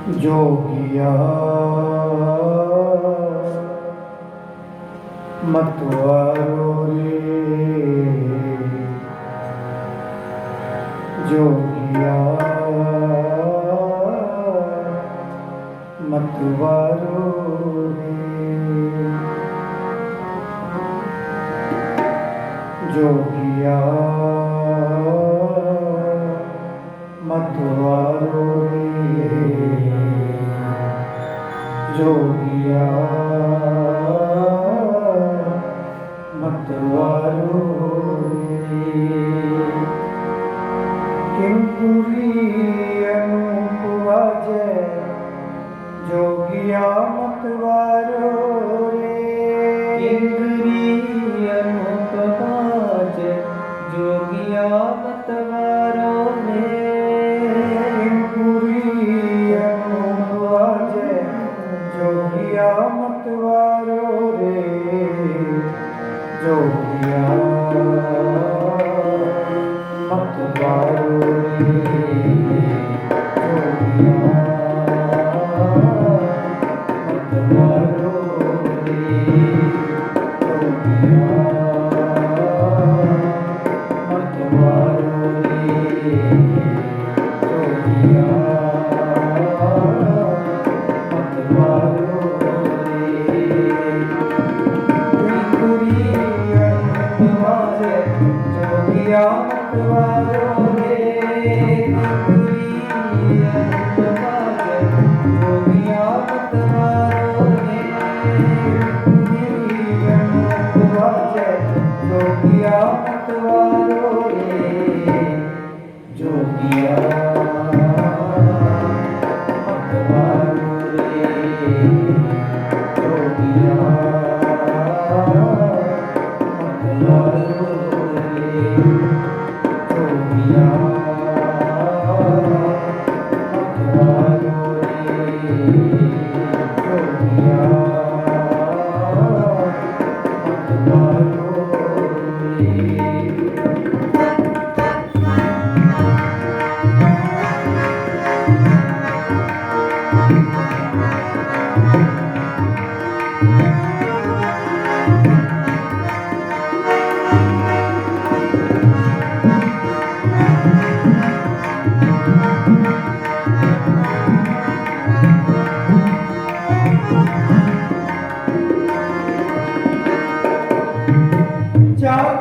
जोगिया मतवारो रे, जोगिया मतवारो रे, जोगिया मतवारो रे, जोगिया मतवारो रे। किंकुरी अनूप वाजे, जोगिया मतवारो रे, किंकुरी अनूप वाजे, जोगिया मतवारो रे, किंकुरी अनूप वाजे, जोगिया मतवारो रे, जोगिया मतवारो रे, जोगिया मतवारो रे, जोगिया मतवारो रे, जोगिया मतवारो रे। किंकुरी अनूप वाजे, जोगिया मतवारो रे, किंकुरी अनूप वाजे, जोगिया मतवारो रे, किंकुरी अनूप वाजे, जोगिया मतवारो रे, जोगिया मतवारो रे, जोगिया मतवारो रे, जोगिया मतवारो रे, जोगिया मतवारो रे।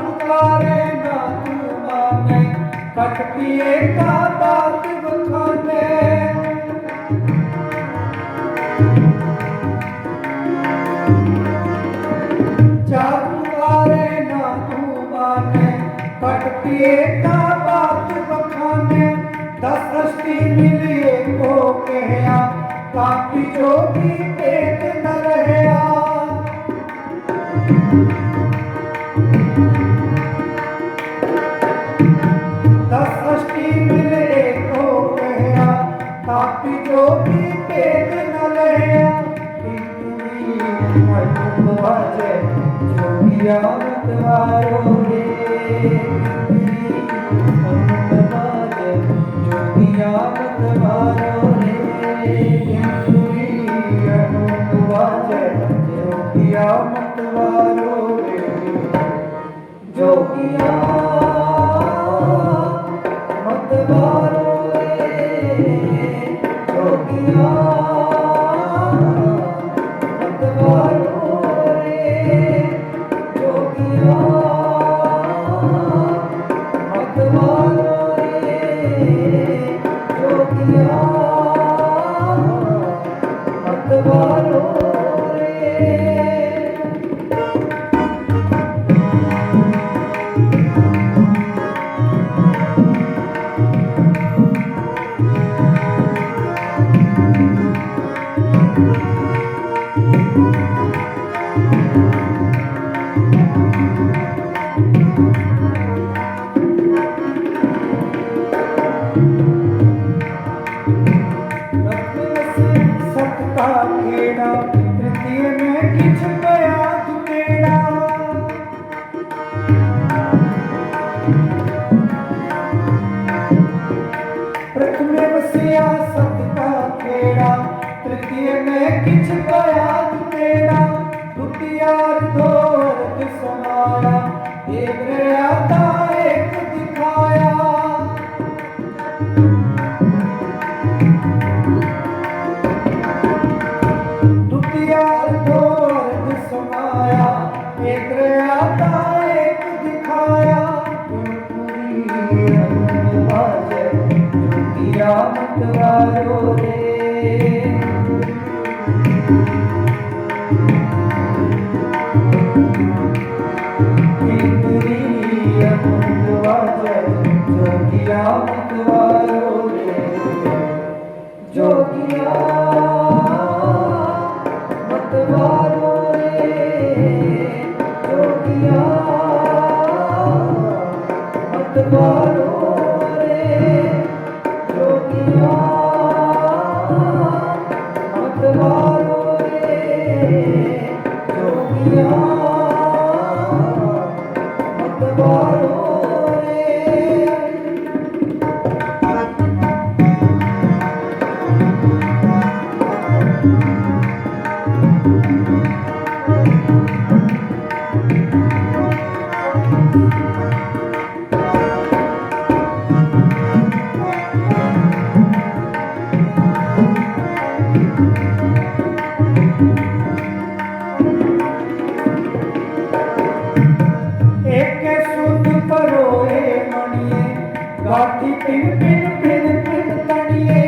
पुकारे ना तू माने, कटपिए का बात बखाने, पुकारे ना तू माने, कटपिए का बात बखाने, 10 अष्टी मिलिए को कहया, काफी जोगी पेट न रहया, 10 अष्टी मिले को कहया, काफी जोगी पेट न रहया। किंकुरी अनूप वाजे, जोगिया मतवारो रे, अनूप वाजे, जोगिया मतवारो रे, किंकुरी अनूप वाजे, जोगिया मतवारो रे, जोगिया मतवारो रे, जोगिया मतवारो रे, जोगिया मतवारो रे, जोगिया मतवारो रे। सत्ता खेड़ा, तृतीय में किछ गया तुमेरा, प्रथम बसिया सत्ता खेड़ा, वारो रे इंद्रिय वाजे जोगिया मत वारो रे जोगिया मत वारो रे जोगिया मत वारो रे जोगिया मत वारो रे जोगिया मत वारो रे एक सुध परोए मणिए गाठी पिन पिन पिन पिन तणिए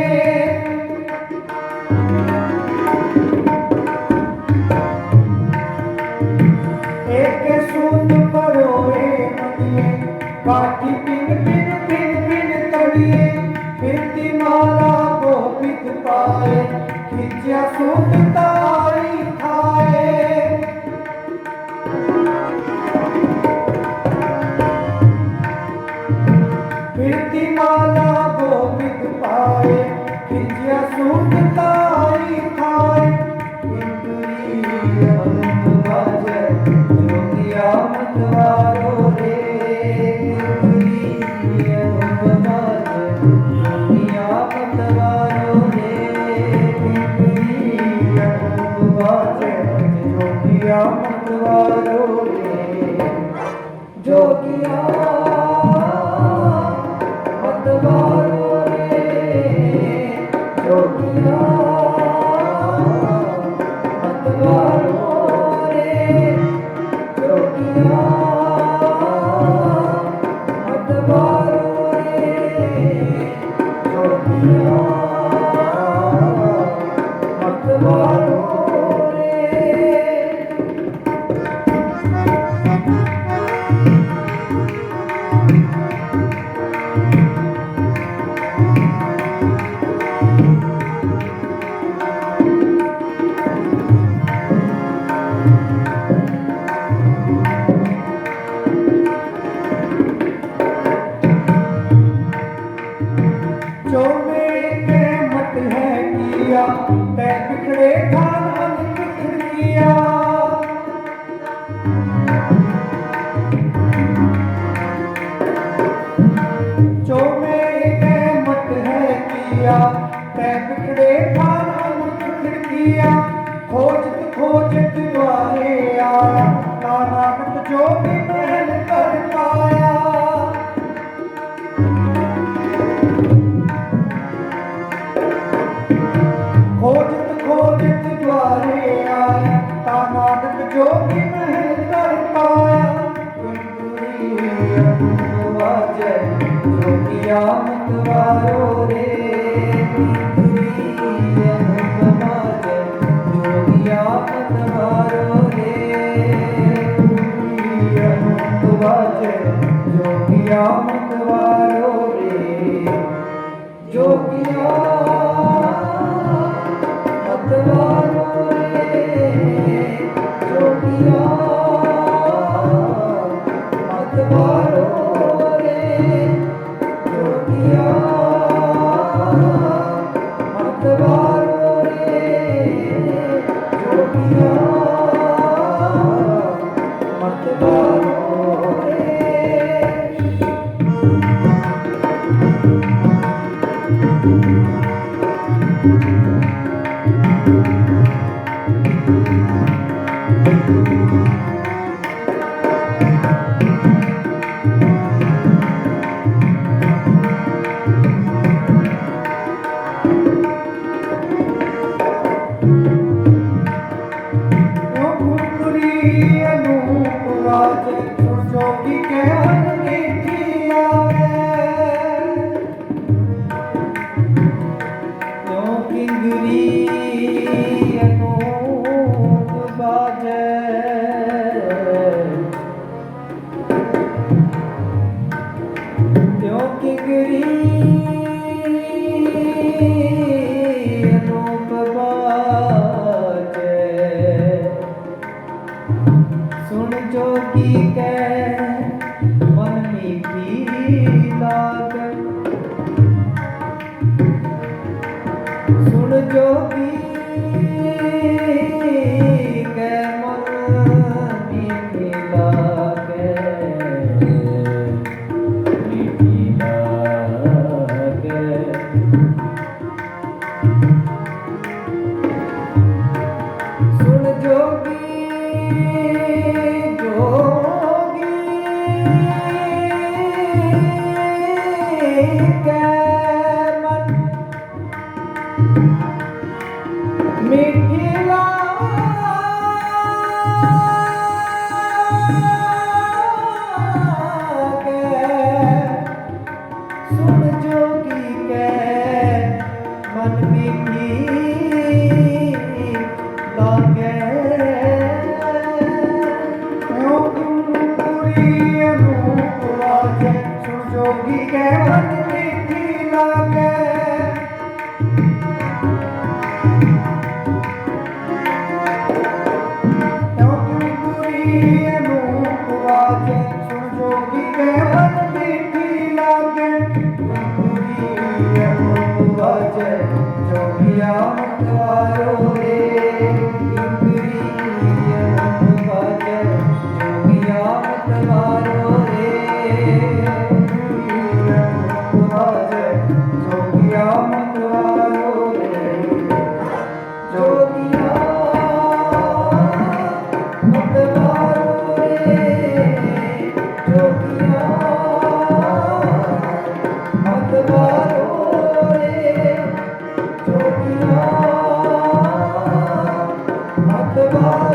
एक सुध परोए मणिए गाठी पिन पिन पिन पिन तणिए फिरती माला गोपित पाए खिंचा सुध तारी खाए फिरती माला गोविंद पाए खिंचिया सूट ताई खाए इंद्रिय वाजे जोगिया मत वारो रे इंद्रिय वाजे जोगिया मत वारो रे इंद्रिय वाजे जोगिया मत वारो रे जोगिया मत वारो रे जोगिया मत वारो रे जोगिया मत वारो रे जोगिया मत वारो रे जो मेरे मत है किया तै बिखड़े खान बिखड़ किया जो मेरे मत है किया तै बिखड़े खान बिखड़ किया खोजत खोजत द्वारे आया तारा मत जो भी महल कर पाया खोजत खोजत द्वारे आया तानानक जोगी महल कर पाया इंद्रिय वाजे जोगिया मत वारो रे इंद्रिय वाजे जोगिया मत वारो रे इंद्रिय वाजे जोगिया मत वारो रे जोगिया मत वारो रे जोगिया मत वारो रे जोगिया मत वारो रे जोगिया मत वारो रे किंगरी अनूप बाजै त्यों किंगरी अनूप बाजै सुन जोगी कै मन मीठी लागे सुन जोगी कै मन मीठी लागे मीठी लागे सुन जोगी जोगी कै मन मीठी लागे सुन जोगी कै मन मीठी लागे क्यों किंगरी अनूप बाजै सुन जोगी कै मन मीठी लागे क्यों किंगरी अनूप बाजै सुन जोगी कै मन मीठी लागे किंगरी अनूप बाजै जोगिया मतवारो रे किंगरी अनूप बाजै जोगिया मतवारो रे बाजै जोगिया मतवारो रे जोगिया मतवारो रे जोगिया मतवारो रे जोगिया मतवारो